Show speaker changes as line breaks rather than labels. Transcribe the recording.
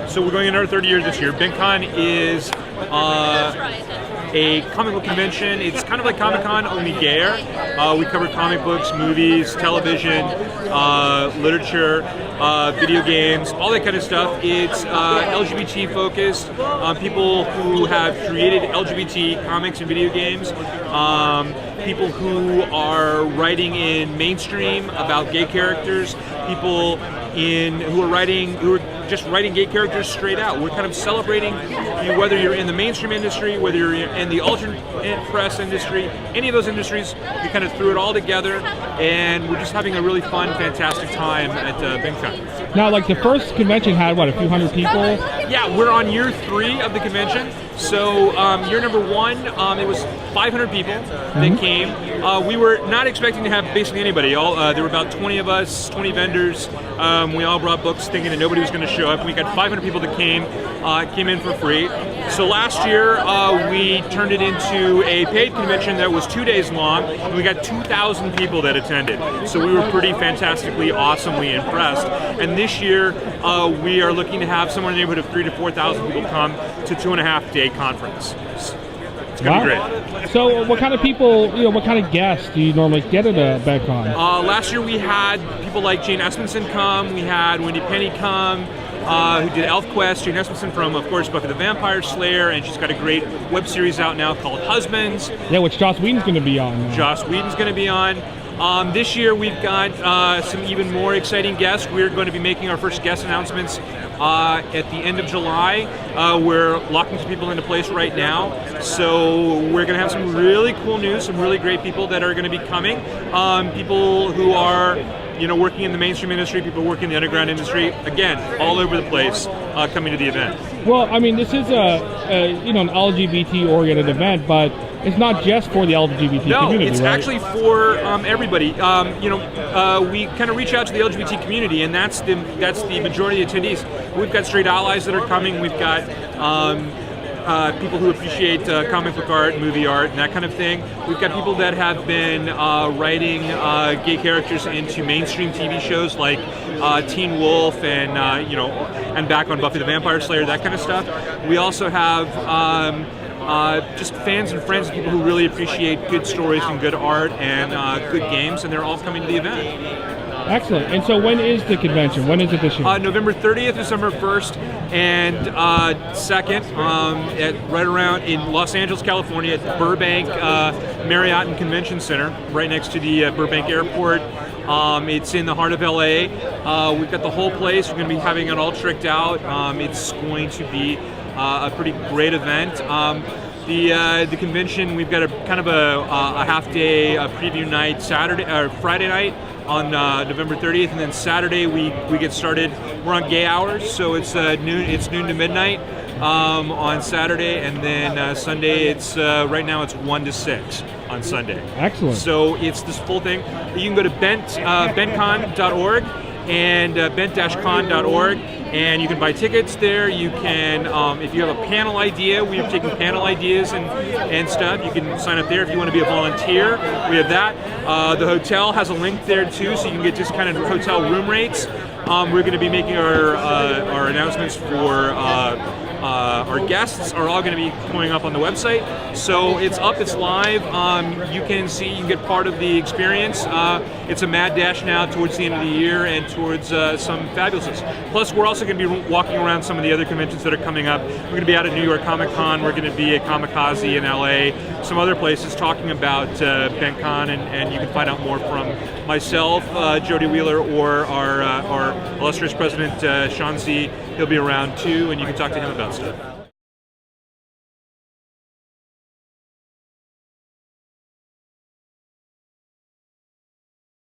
So we're going in our third year this year. BencCon is a comic book convention. It's kind of like Comic-Con, only gayer. We cover comic books, movies, television, literature, video games, all that kind of stuff. It's LGBT focused. People who have created LGBT comics and video games. People who are writing in mainstream about gay characters. People who are just writing gay characters straight out. We're kind of celebrating whether you're in the mainstream industry, whether you're in the alternate press industry, any of those industries. We kind of threw it all together, and we're just having a really fun, fantastic time at BencCon.
Now, like the first convention had what, a few hundred people?
Yeah, we're on year 3 of the convention. So year number 1, it was 500 people that came. We were not expecting to have basically anybody. There were about 20 of us, 20 vendors. We all brought books thinking that nobody was going to show up. We got 500 people that came in for free. So last year we turned it into a paid convention that was 2 days long, and we got 2,000 people that attended. So we were pretty fantastically, awesomely impressed. And this year we are looking to have somewhere in the neighborhood of 3,000 to 4,000 people come to 2.5-day conference. It's going to be great.
So what kind of people, what kind of guests do you normally get at a BencCon?
Last year we had people like Jane Espenson come, we had Wendy Penny come, who did ElfQuest. Jane Espenson from, of course, Buffy the Vampire Slayer, and she's got a great web series out now called Husbands.
Yeah, which Joss Whedon's going to be on.
Joss Whedon's going to be on. This year we've got some even more exciting guests. We're going to be making our first guest announcements at the end of July. We're locking some people into place right now. So we're going to have some really cool news, some really great people that are going to be coming. People who are working in the mainstream industry, people working in the underground industry, again, all over the place, coming to the event.
Well, I mean, this is an LGBT-oriented event, but it's not just for the LGBT community,
No, it's
right?
actually for everybody. We kind of reach out to the LGBT community, and that's the majority of the attendees. We've got straight allies that are coming. We've got people who appreciate comic book art, movie art, and that kind of thing. We've got people that have been writing gay characters into mainstream TV shows like Teen Wolf and and back on Buffy the Vampire Slayer, that kind of stuff. We also have just fans and friends, people who really appreciate good stories and good art and good games, and they're all coming to the event.
Excellent. And so when is the convention? When is it this year?
November 30th, December 1st, and 2nd, right around in Los Angeles, California, at the Burbank Marriott and Convention Center, right next to the Burbank Airport. It's in the heart of LA. We've got the whole place. We're going to be having it all tricked out. It's going to be a pretty great event. The convention, we've got a kind of a half-day preview night Friday night on November 30th, and then Saturday we get started. We're on gay hours, so it's noon to midnight on Saturday, and then Sunday it's right now it's 1 to 6 on Sunday.
Excellent.
So it's this full thing. You can go to bencon.org and bent-con.org, and you can buy tickets there. You can, if you have a panel idea, we've taken panel ideas and stuff. You can sign up there if you want to be a volunteer. We have that. The hotel has a link there too, so you can get just kind of hotel room rates. We're going to be making our announcements for our guests are all going to be going up on the website. So it's up, it's live. You can get part of the experience. It's a mad dash now towards the end of the year and towards some fabulousness. Plus, we're also going to be walking around some of the other conventions that are coming up. We're going to be out at New York Comic Con. We're going to be at Kamikaze in LA, some other places talking about BencCon, and you can find out more from myself, Jody Wheeler, or our illustrious president, Sean Z. He'll be around too, and you can talk to him about stuff.